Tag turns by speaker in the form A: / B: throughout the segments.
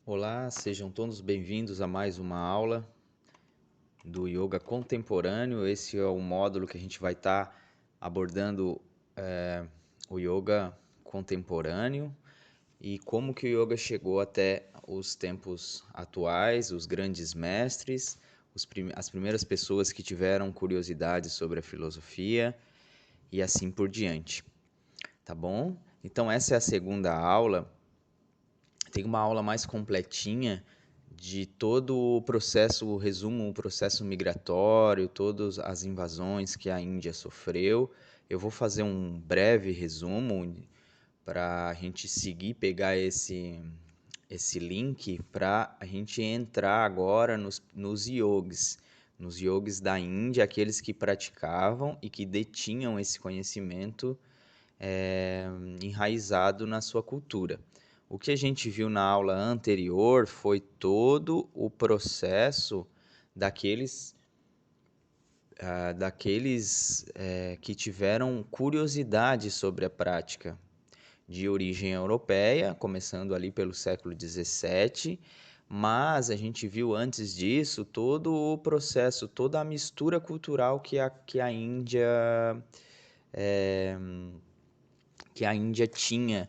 A: Olá, sejam todos bem-vindos a mais uma aula do Yoga Contemporâneo. Esse é o módulo que a gente vai estar abordando o Yoga Contemporâneo e como que o Yoga chegou até os tempos atuais, os grandes mestres, as primeiras pessoas que tiveram curiosidade sobre a filosofia e assim por diante, tá bom? Então essa é a segunda aula. Tem uma aula mais completinha de todo o processo, o resumo, o processo migratório, todas as invasões que a Índia sofreu. Eu vou fazer um breve resumo para a gente seguir, pegar esse link para a gente entrar agora nos yogis da Índia, aqueles que praticavam e que detinham esse conhecimento enraizado na sua cultura. O que a gente viu na aula anterior foi todo o processo daqueles, que tiveram curiosidade sobre a prática de origem europeia, começando ali pelo século XVII, mas a gente viu antes disso todo o processo, toda a mistura cultural é, que a Índia tinha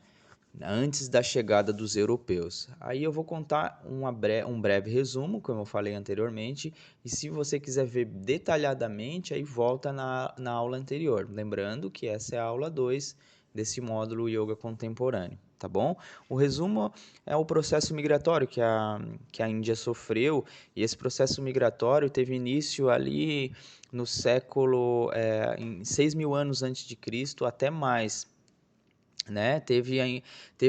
A: antes da chegada dos europeus. Aí eu vou contar um breve resumo, como eu falei anteriormente, e se você quiser ver detalhadamente, aí volta na aula anterior. Lembrando que essa é a aula 2 desse módulo Yoga Contemporâneo, tá bom? O resumo é o processo migratório que a Índia sofreu, e esse processo migratório teve início ali no século, em 6.000 anos antes de Cristo, até mais, né? Teve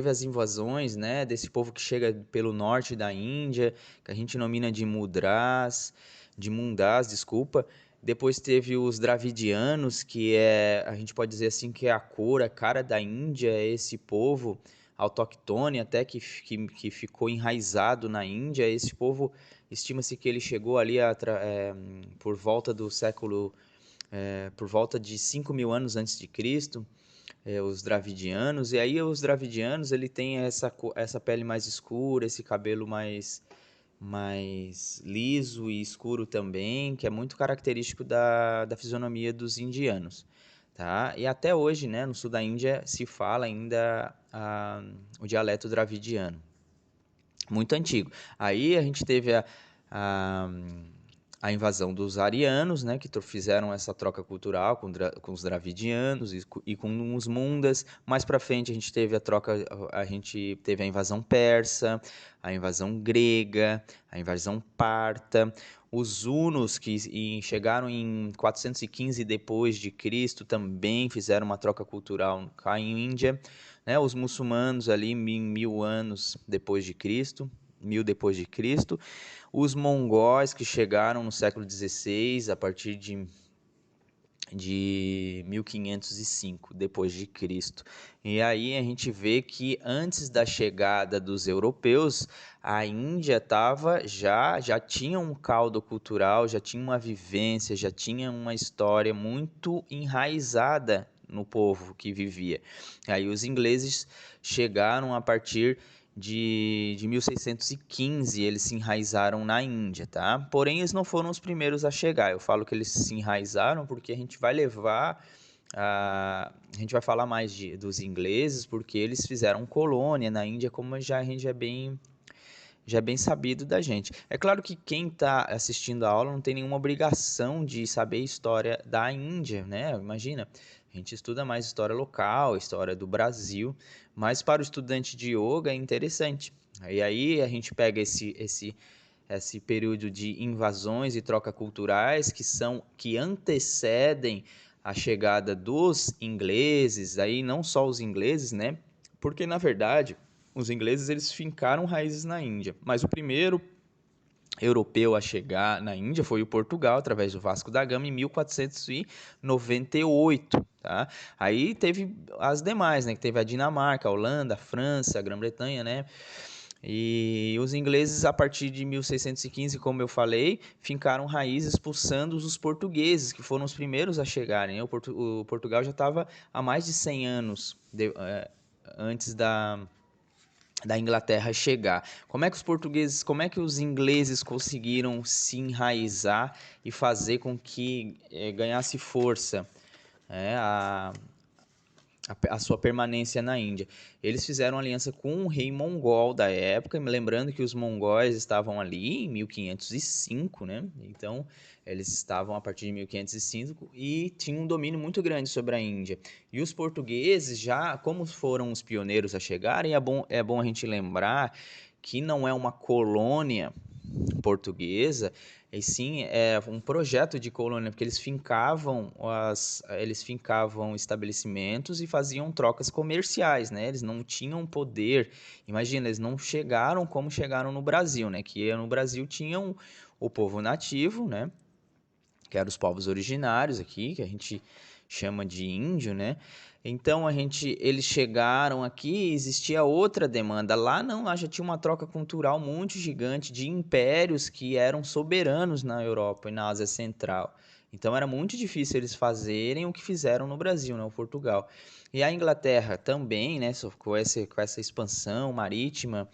A: as invasões, né, desse povo que chega pelo norte da Índia, que a gente nomina de Mundas, desculpa. Depois teve os Dravidianos, a gente pode dizer assim, que é a cor, a cara da Índia, é esse povo autóctone até que ficou enraizado na Índia. Esse povo, estima-se que ele chegou ali por volta do século, por volta de 5.000 anos antes de Cristo, os dravidianos. E aí os dravidianos, ele tem essa pele mais escura, esse cabelo mais liso e escuro também, que é muito característico da fisionomia dos indianos, tá? E até hoje, né, no sul da Índia se fala ainda o dialeto dravidiano, muito antigo. Aí a gente teve a, a invasão dos arianos, né, que fizeram essa troca cultural com os dravidianos e com os mundas. Mais para frente a gente teve a invasão persa, a invasão grega, a invasão parta. Os hunos que chegaram em 415 depois de Cristo também fizeram uma troca cultural cá em Índia, né? Os muçulmanos ali em 1.000 anos depois de Cristo, 1.000 depois de Cristo. Os mongóis que chegaram no século XVI, a partir de 1505 depois de Cristo. E aí a gente vê que antes da chegada dos europeus, a Índia já tinha um caldo cultural, já tinha uma vivência, já tinha uma história muito enraizada no povo que vivia. Aí os ingleses chegaram a partir de 1615, eles se enraizaram na Índia, tá? Porém, eles não foram os primeiros a chegar. Eu falo que eles se enraizaram porque a gente vai a gente vai falar mais dos ingleses, porque eles fizeram colônia na Índia, como a gente já é bem sabido da gente. É claro que quem está assistindo a aula não tem nenhuma obrigação de saber história da Índia, né? Imagina, a gente estuda mais história local, história do Brasil, mas para o estudante de yoga é interessante. E aí a gente pega esse período de invasões e troca culturais que antecedem a chegada dos ingleses, aí não só os ingleses, né? Porque na verdade os ingleses eles fincaram raízes na Índia, mas o primeiro europeu a chegar na Índia foi o Portugal, através do Vasco da Gama, em 1498, tá? Aí teve as demais, né? Que teve a Dinamarca, a Holanda, a França, a Grã-Bretanha, né? E os ingleses, a partir de 1615, como eu falei, fincaram raízes expulsando os portugueses, que foram os primeiros a chegarem. O Portugal já estava há mais de 100 anos antes da Inglaterra chegar. Como é que os ingleses conseguiram se enraizar e fazer com que ganhasse força, a sua permanência na Índia? Eles fizeram aliança com o rei mongol da época, lembrando que os mongóis estavam ali em 1505, né? Então, eles estavam a partir de 1505 e tinham um domínio muito grande sobre a Índia. E os portugueses, já como foram os pioneiros a chegarem, é bom a gente lembrar que não é uma colônia portuguesa, e sim é um projeto de colônia, porque eles fincavam estabelecimentos e faziam trocas comerciais, né? Eles não tinham poder. Imagina, eles não chegaram como chegaram no Brasil, né? Que no Brasil tinham o povo nativo, né? Que eram os povos originários aqui, que a gente chama de índio, né? Então eles chegaram aqui, existia outra demanda. Lá não, lá já tinha uma troca cultural muito gigante de impérios que eram soberanos na Europa e na Ásia Central. Então era muito difícil eles fazerem o que fizeram no Brasil, né, o Portugal. E a Inglaterra também, né, com essa expansão marítima,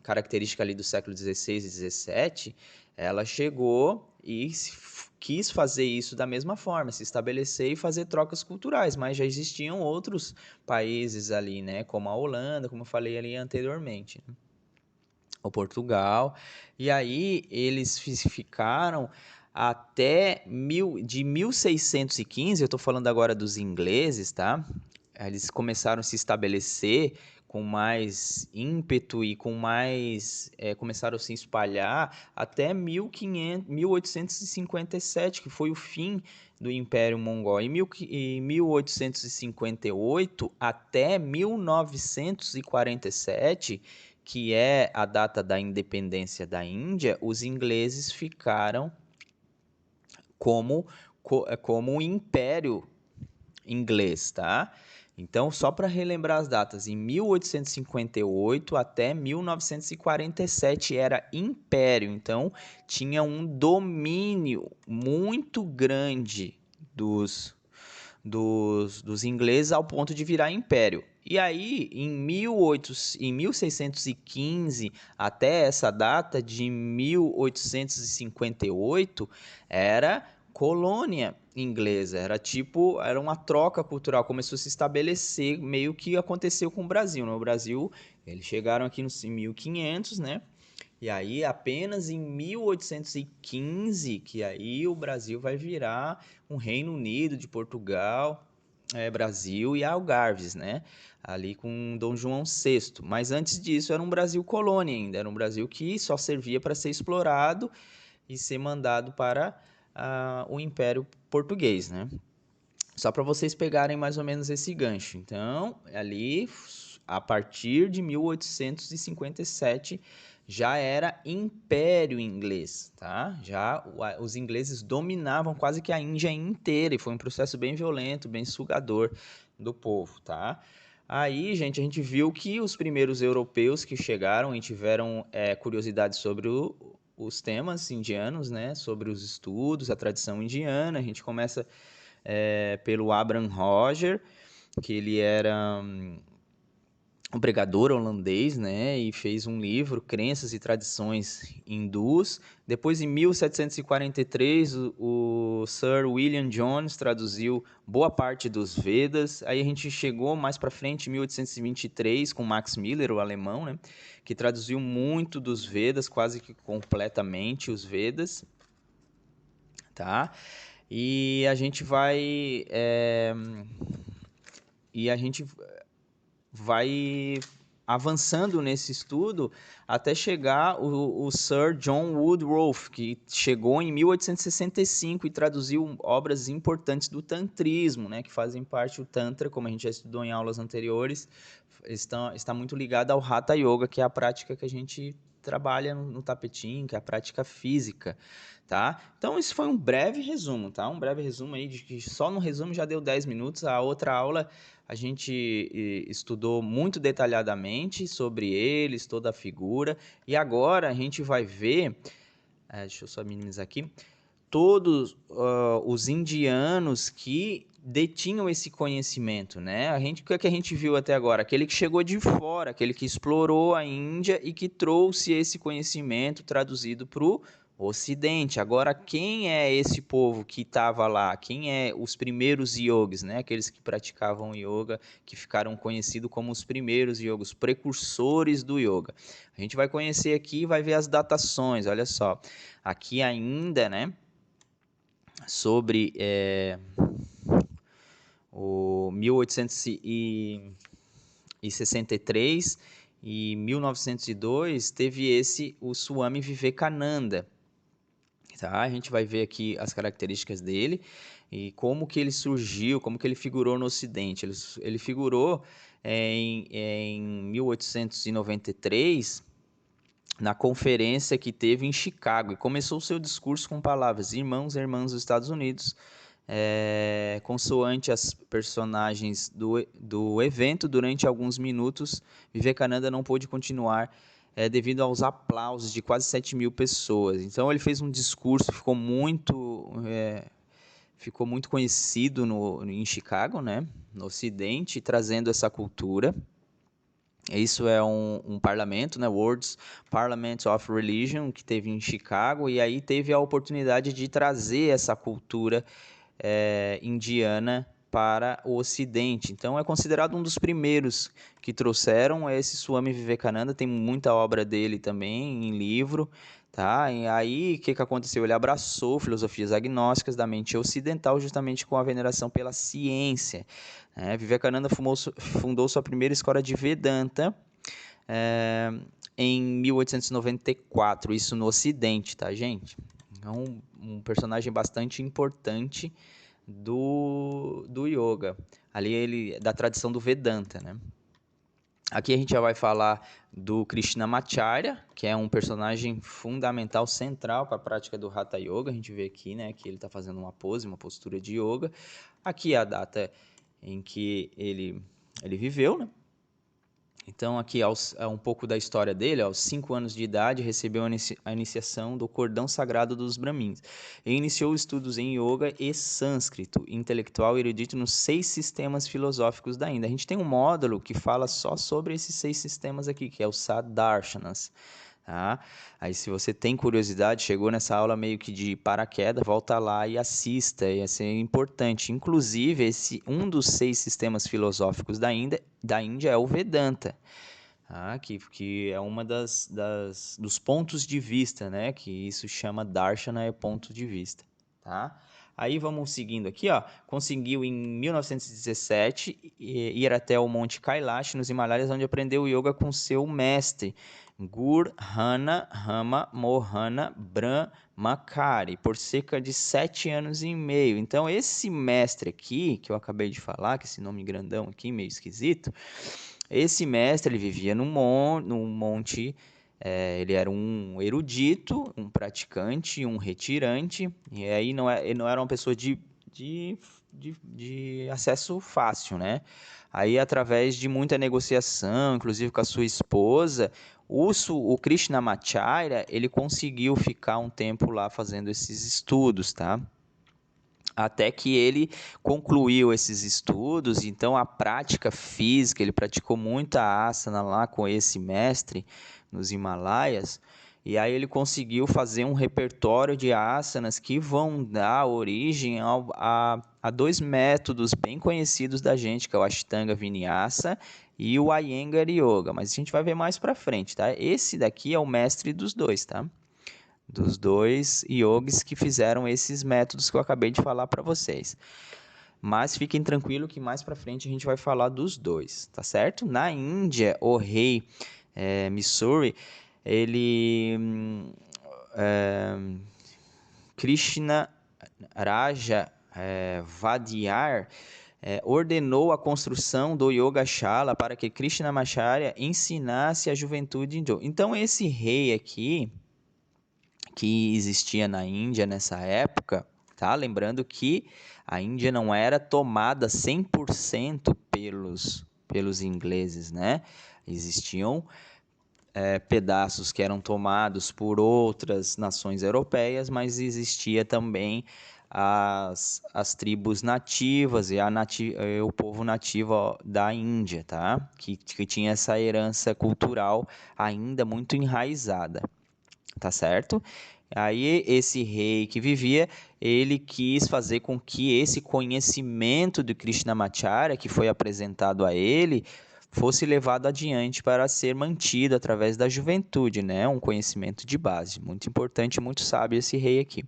A: característica ali do século XVI e XVII, ela chegou e quis fazer isso da mesma forma, se estabelecer e fazer trocas culturais, mas já existiam outros países ali, né, como a Holanda, como eu falei ali anteriormente, né? O Portugal, e aí eles ficaram de 1615, eu estou falando agora dos ingleses, tá? Eles começaram a se estabelecer com mais ímpeto e começaram a se espalhar até 1857, que foi o fim do Império Mongol. Em 1858 até 1947, que é a data da independência da Índia, os ingleses ficaram como um império inglês, tá? Então, só para relembrar as datas, em 1858 até 1947 era império, então tinha um domínio muito grande dos ingleses ao ponto de virar império. E aí, em 1615 até essa data de 1858, era colônia inglesa, era uma troca cultural, começou a se estabelecer, meio que aconteceu com o Brasil. No Brasil, eles chegaram aqui em 1500, né? E aí, apenas em 1815, que aí o Brasil vai virar um Reino Unido de Portugal, Brasil e Algarves, né? Ali com Dom João VI. Mas antes disso, era um Brasil colônia ainda, era um Brasil que só servia para ser explorado e ser mandado para o Império Português, né? Só para vocês pegarem mais ou menos esse gancho. Então, ali, a partir de 1857, já era Império Inglês, tá? Os ingleses dominavam quase que a Índia inteira e foi um processo bem violento, bem sugador do povo, tá? Aí, gente, a gente viu que os primeiros europeus que chegaram e tiveram curiosidade sobre os temas indianos, né? Sobre os estudos, a tradição indiana. A gente começa pelo Abraham Roger, que ele era um pregador holandês, né, e fez um livro, Crenças e Tradições Hindus. Depois, em 1743, o Sir William Jones traduziu boa parte dos Vedas. Aí a gente chegou mais para frente, em 1823, com Max Miller, o alemão, né, que traduziu muito dos Vedas, quase que completamente os Vedas, tá? E a gente vai avançando nesse estudo até chegar o Sir John Woodroffe, que chegou em 1865 e traduziu obras importantes do tantrismo, né, que fazem parte do Tantra, como a gente já estudou em aulas anteriores, está muito ligado ao Hatha Yoga, que é a prática que a gente trabalha no tapetinho, que é a prática física, tá? Então, esse foi um breve resumo, tá? Um breve resumo aí, de que só no resumo já deu 10 minutos. A outra aula a gente estudou muito detalhadamente sobre eles, toda a figura. E agora a gente vai ver, deixa eu só minimizar aqui, todos os indianos que detinham esse conhecimento, né? O que é que a gente viu até agora? Aquele que chegou de fora, aquele que explorou a Índia e que trouxe esse conhecimento traduzido para o Ocidente. Agora, quem é esse povo que estava lá? Quem é os primeiros yogis, né? Aqueles que praticavam yoga, que ficaram conhecidos como os primeiros yogis, os precursores do yoga. A gente vai conhecer aqui e vai ver as datações, olha só. Aqui ainda, né? Sobre o 1863 e 1902 teve o Swami Vivekananda. Tá? A gente vai ver aqui as características dele e como que ele surgiu, como que ele figurou no Ocidente. Ele figurou em 1893 na conferência que teve em Chicago e começou o seu discurso com palavras: irmãos e irmãs dos Estados Unidos, consoante as personagens do evento. Durante alguns minutos, Vivekananda não pôde continuar devido aos aplausos de quase 7.000 pessoas. Então ele fez um discurso, ficou muito conhecido em Chicago, né, no Ocidente, trazendo essa cultura. Isso é um parlamento, né, World Parliament of Religion, que teve em Chicago, e aí teve a oportunidade de trazer essa cultura indiana para o Ocidente. Então é considerado um dos primeiros que trouxeram esse Swami Vivekananda. Tem muita obra dele também em livro, tá? E aí o que aconteceu? Ele abraçou filosofias agnósticas da mente ocidental justamente com a veneração pela ciência. Vivekananda fundou sua primeira escola de Vedanta em 1894, isso no Ocidente, tá, gente? É um personagem bastante importante do yoga, ali da tradição do Vedanta, né? Aqui a gente já vai falar do Krishnamacharya, que é um personagem fundamental, central para a prática do Hatha Yoga. A gente vê aqui, né, que ele está fazendo uma postura de yoga. Aqui é a data em que ele viveu, né? Então, aqui é um pouco da história dele. Aos 5 anos de idade, recebeu a iniciação do cordão sagrado dos Brahmins. E iniciou estudos em yoga e sânscrito, intelectual e erudito nos 6 sistemas filosóficos da Índia. A gente tem um módulo que fala só sobre esses 6 sistemas aqui, que é o Saddarshanas. Tá? Aí, se você tem curiosidade, chegou nessa aula meio que de paraquedas, volta lá e assista, ia ser importante. Inclusive, um dos 6 sistemas filosóficos da Índia é o Vedanta, tá? Que é uma dos pontos de vista, né? Que isso chama Darshana, é ponto de vista. Tá? Aí vamos seguindo aqui, ó. Conseguiu em 1917 ir até o Monte Kailash, nos Himalaias, onde aprendeu yoga com seu mestre, Gurjana Rama Mohana Brahmachari, por cerca de 7 anos e meio. Então, esse mestre aqui, que eu acabei de falar, que esse nome grandão aqui, meio esquisito, esse mestre, ele vivia num monte, ele era um erudito, um praticante, um retirante, e aí ele não era uma pessoa de acesso fácil, né? Aí, através de muita negociação, inclusive com a sua esposa, o Krishnamacharya, ele conseguiu ficar um tempo lá fazendo esses estudos, tá? Até que ele concluiu esses estudos, então a prática física, ele praticou muita asana lá com esse mestre nos Himalaias, e aí ele conseguiu fazer um repertório de asanas que vão dar origem a 2 métodos bem conhecidos da gente, que é o Ashtanga Vinyasa e o Iyengar Yoga, mas a gente vai ver mais para frente, tá? Esse daqui é o mestre dos dois, tá? Dos 2 yogis que fizeram esses métodos que eu acabei de falar para vocês. Mas fiquem tranquilos que mais para frente a gente vai falar dos 2, tá certo? Na Índia, o rei Mysore, ele Krishna Raja Vadiyar ordenou a construção do Yogashala para que Krishnamacharya ensinasse a juventude hindu. Então, esse rei aqui, que existia na Índia nessa época, tá? Lembrando que a Índia não era tomada 100% pelos ingleses, né? Existiam pedaços que eram tomados por outras nações europeias, mas existia também as tribos nativas e o povo nativo da Índia, tá? Que tinha essa herança cultural ainda muito enraizada, tá certo? Aí esse rei que vivia, ele quis fazer com que esse conhecimento de Krishnamacharya, que foi apresentado a ele, fosse levado adiante para ser mantido através da juventude, né? Um conhecimento de base. Muito importante, muito sábio esse rei aqui.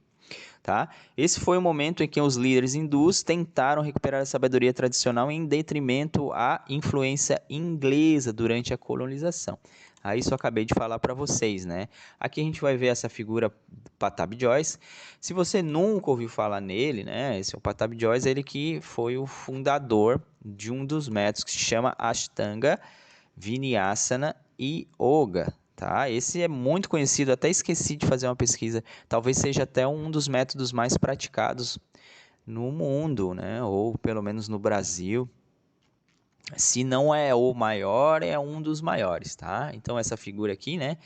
A: Tá? Esse foi o momento em que os líderes hindus tentaram recuperar a sabedoria tradicional em detrimento à influência inglesa durante a colonização. Aí isso eu acabei de falar para vocês, né? Aqui a gente vai ver essa figura Patabi Joyce. Se você nunca ouviu falar nele, né? Esse é o Patabi Joyce, ele que foi o fundador de um dos métodos que se chama Ashtanga, Vinyasana e Yoga. Tá? Esse é muito conhecido, até esqueci de fazer uma pesquisa. Talvez seja até um dos métodos mais praticados no mundo, né? Ou pelo menos no Brasil. Se não é o maior, é um dos maiores, tá? Então essa figura aqui, né?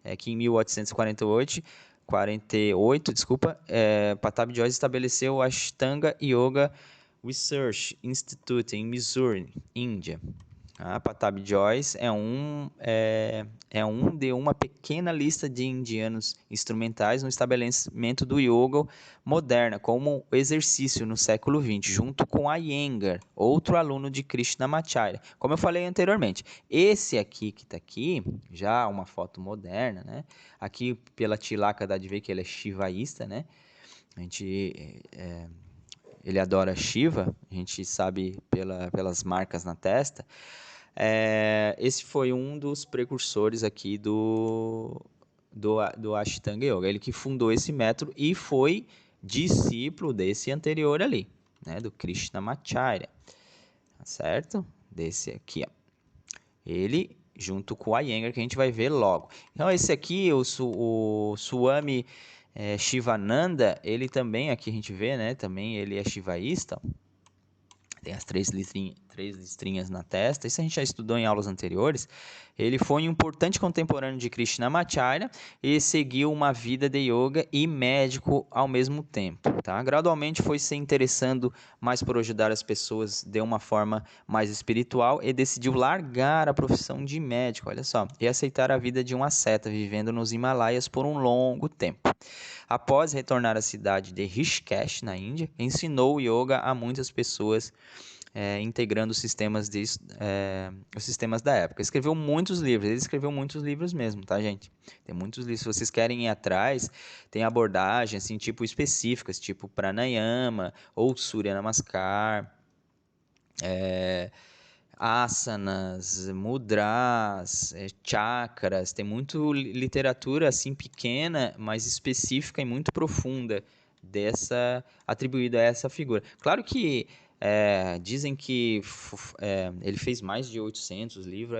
A: É que em 1848, desculpa, Patabi Joyce estabeleceu o Ashtanga Yoga Research Institute em Missouri, Índia. A Patabi Joyce é um de uma pequena lista de indianos instrumentais no estabelecimento do yoga moderna como exercício no século XX, junto com Iyengar, outro aluno de Krishnamacharya. Como eu falei anteriormente, esse aqui que está aqui, já uma foto moderna, né? Aqui pela tilaka dá de ver que ele é shivaísta, né? A gente ele adora Shiva, a gente sabe pelas marcas na testa. Esse foi um dos precursores aqui do Ashtanga Yoga. Ele que fundou esse método e foi discípulo desse anterior ali, né, do Krishnamacharya, tá certo? Desse aqui, ó. Ele junto com o Iyengar, que a gente vai ver logo. Então esse aqui, o Swami Shivananda, ele também, aqui a gente vê, né, também ele é shivaísta. Tem as três listrinhas na testa. Isso a gente já estudou em aulas anteriores. Ele foi um importante contemporâneo de Krishnamacharya e seguiu uma vida de yoga e médico ao mesmo tempo. Tá? Gradualmente foi se interessando mais por ajudar as pessoas de uma forma mais espiritual e decidiu largar a profissão de médico, olha só, e aceitar a vida de um asceta, vivendo nos Himalaias por um longo tempo. Após retornar à cidade de Rishikesh, na Índia, ensinou o yoga a muitas pessoas, integrando os sistemas da época. Escreveu muitos livros, ele escreveu muitos livros mesmo, tá, gente? Tem muitos livros, se vocês querem ir atrás, tem abordagens, assim, tipo específicas, tipo Pranayama, ou Surya Namaskar, asanas, mudras, chakras, tem muito literatura assim pequena, mas específica e muito profunda atribuída a essa figura. Claro que dizem que ele fez mais de 800 livros,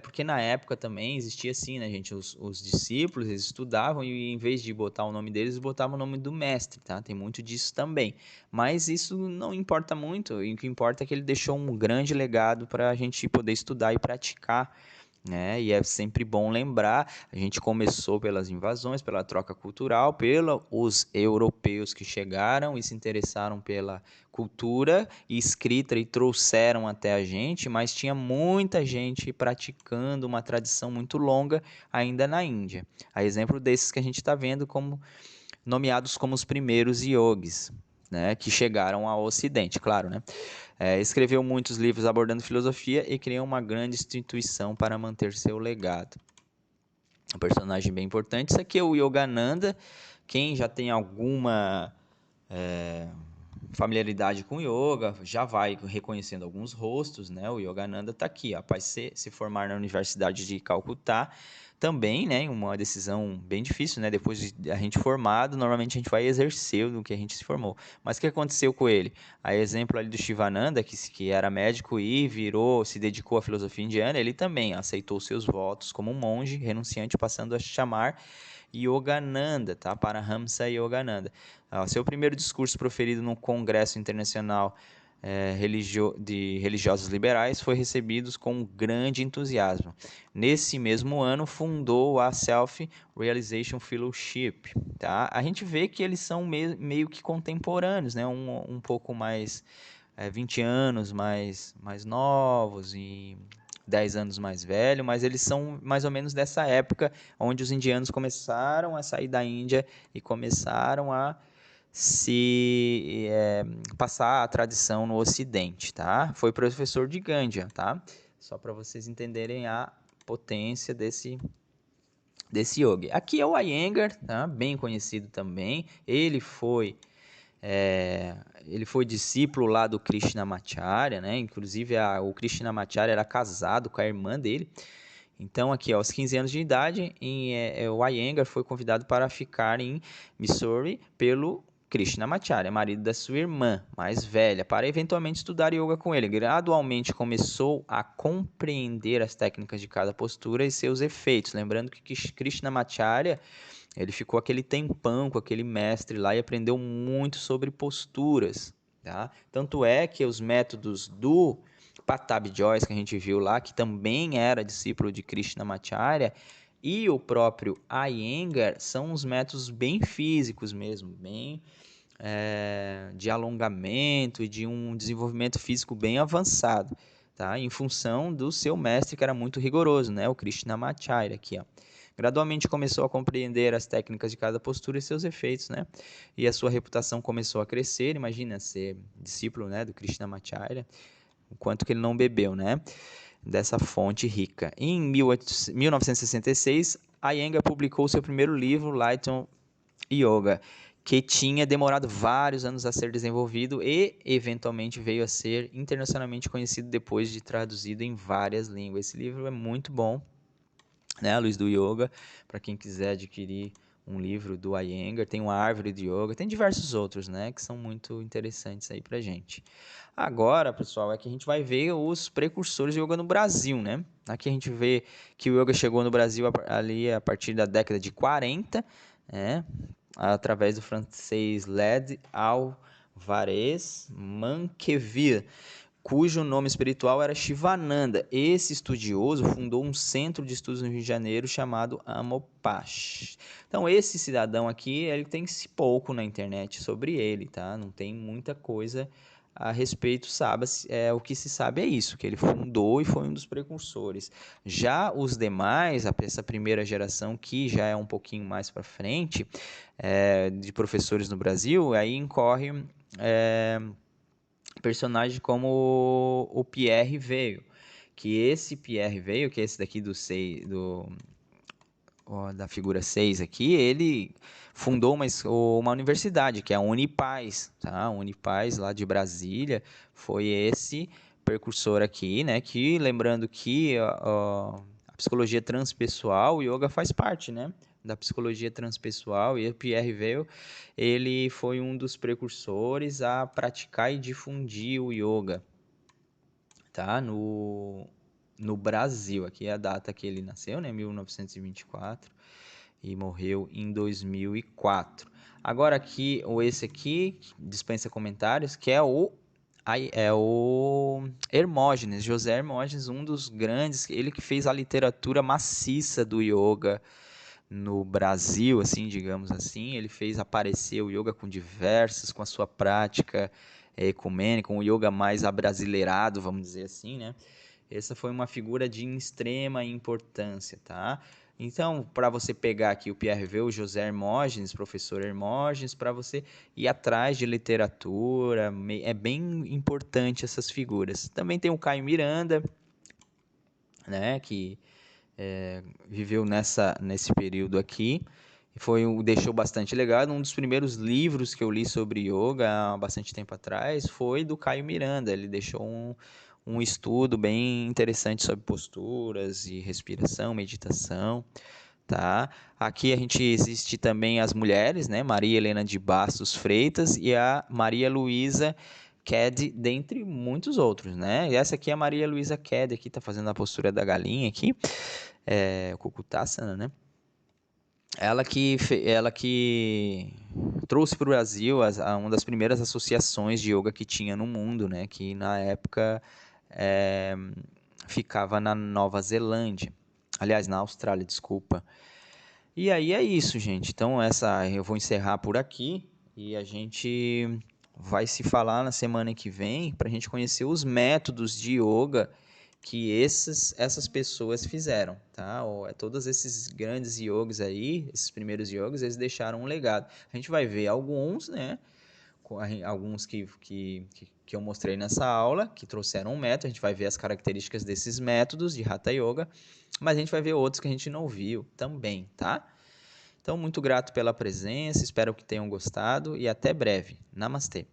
A: porque na época também existia assim, né, gente, os discípulos, eles estudavam e em vez de botar o nome deles, botavam o nome do mestre, tá? Tem muito disso também. Mas isso não importa muito, o que importa é que ele deixou um grande legado para a gente poder estudar e praticar, né? E é sempre bom lembrar, a gente começou pelas invasões, pela troca cultural, pelos europeus que chegaram e se interessaram pela cultura e escrita e trouxeram até a gente, mas tinha muita gente praticando uma tradição muito longa ainda na Índia. A exemplo desses que a gente está vendo nomeados como os primeiros yogis, né, que chegaram ao Ocidente, claro, né? Escreveu muitos livros abordando filosofia e criou uma grande instituição para manter seu legado. Um personagem bem importante. Isso aqui é o Yogananda. Quem já tem alguma familiaridade com yoga já vai reconhecendo alguns rostos, né? O Yogananda está aqui, após se formar na Universidade de Calcutá, também, né, uma decisão bem difícil, né? Depois de a gente formado, normalmente a gente vai exercer do que a gente se formou. Mas o que aconteceu com ele? A exemplo ali do Shivananda, que era médico e se dedicou à filosofia indiana, ele também aceitou seus votos como um monge renunciante, passando a chamar Yogananda, tá? Para Ramsa Yogananda. Seu primeiro discurso proferido no Congresso Internacional de religiosos liberais foi recebido com grande entusiasmo. Nesse mesmo ano, fundou a Self-Realization Fellowship. Tá? A gente vê que eles são meio que contemporâneos, né? Um pouco mais, 20 anos mais novos e 10 anos mais velhos, mas eles são mais ou menos dessa época onde os indianos começaram a sair da Índia e começaram a se passar a tradição no Ocidente, tá? Foi professor de Gandhi, tá? Só para vocês entenderem a potência desse yogi. Aqui é o Iyengar, tá? Bem conhecido também. Ele foi discípulo lá do Krishnamacharya, né? Inclusive o Krishnamacharya era casado com a irmã dele. Então, aqui, aos 15 anos de idade, o Iyengar foi convidado para ficar em Missouri pelo Krishnamacharya, marido da sua irmã mais velha, para eventualmente estudar yoga com ele. Gradualmente começou a compreender as técnicas de cada postura e seus efeitos. Lembrando que Krishnamacharya, ele ficou aquele tempão com aquele mestre lá e aprendeu muito sobre posturas. Tá? Tanto é que os métodos do Patabi Joyce, que a gente viu lá, que também era discípulo de Krishnamacharya, e o próprio Iyengar são uns métodos bem físicos mesmo, bem de alongamento e de um desenvolvimento físico bem avançado, tá? Em função do seu mestre, que era muito rigoroso, né? O Krishnamacharya aqui, ó. Gradualmente começou a compreender as técnicas de cada postura e seus efeitos, né? E a sua reputação começou a crescer. Imagina ser discípulo, né, do Krishnamacharya, o quanto que ele não bebeu, né? Dessa fonte rica. Em 1966, Iyengar publicou seu primeiro livro, Lighton Yoga, que tinha demorado vários anos a ser desenvolvido e eventualmente veio a ser internacionalmente conhecido depois de traduzido em várias línguas. Esse livro é muito bom, né? A Luz do Yoga, para quem quiser adquirir um livro do Iyengar, tem uma Árvore de Yoga, tem diversos outros, né, que são muito interessantes aí pra gente. Agora, pessoal, é que a gente vai ver os precursores de yoga no Brasil, né? Aqui a gente vê que o yoga chegou no Brasil ali a partir da década de 40, né? Através do francês Led Alvarez Manqueville, cujo nome espiritual era Shivananda. Esse estudioso fundou um centro de estudos no Rio de Janeiro chamado Amopash. Então, esse cidadão aqui, ele tem pouco na internet sobre ele, tá? Não tem muita coisa a respeito, sabe? O que se sabe é isso, que ele fundou e foi um dos precursores. Já os demais, essa primeira geração, que já é um pouquinho mais para frente, de professores no Brasil, aí incorre personagens como o Pierre Veio, que esse Pierre Veio, que é esse daqui da figura 6 aqui, ele fundou uma universidade, que é a Unipaz, tá? A Unipaz lá de Brasília, foi esse precursor aqui, né? Que, lembrando que a psicologia transpessoal, o yoga faz parte, né? Da psicologia transpessoal, e o Pierre Veil, ele foi um dos precursores a praticar e difundir o yoga, tá? No Brasil. Aqui é a data que ele nasceu, né? 1924, e morreu em 2004. Agora aqui, esse aqui, dispensa comentários, que é o Hermógenes, José Hermógenes, um dos grandes, ele que fez a literatura maciça do yoga no Brasil, assim, digamos assim. Ele fez aparecer o yoga com a sua prática ecumênica, um yoga mais abrasileirado, vamos dizer assim, né? Essa foi uma figura de extrema importância, tá? Então, para você pegar aqui o Pierre Veil, o José Hermógenes, professor Hermógenes, para você ir atrás de literatura, é bem importante essas figuras. Também tem o Caio Miranda, né, que viveu nesse período aqui, deixou bastante legado. Um dos primeiros livros que eu li sobre yoga há bastante tempo atrás foi do Caio Miranda. Ele deixou um estudo bem interessante sobre posturas e respiração, meditação, tá? Aqui a gente existe também as mulheres, né? Maria Helena de Bastos Freitas e a Maria Luísa Ked, dentre muitos outros, né? E essa aqui é a Maria Luísa Ked, aqui tá fazendo a postura da galinha aqui, Kukutasana, né? ela que trouxe para o Brasil uma das primeiras associações de yoga que tinha no mundo, né? Que na época eh, ficava na Nova Zelândia. Aliás, na Austrália, desculpa. E aí é isso, gente. Então eu vou encerrar por aqui e a gente vai se falar na semana que vem para a gente conhecer os métodos de yoga que essas pessoas fizeram, tá? Todos esses grandes yogis aí, esses primeiros yogis, eles deixaram um legado. A gente vai ver alguns, né? Alguns que eu mostrei nessa aula, que trouxeram um método, a gente vai ver as características desses métodos de Hatha Yoga, mas a gente vai ver outros que a gente não viu também, tá? Então, muito grato pela presença, espero que tenham gostado e até breve. Namastê!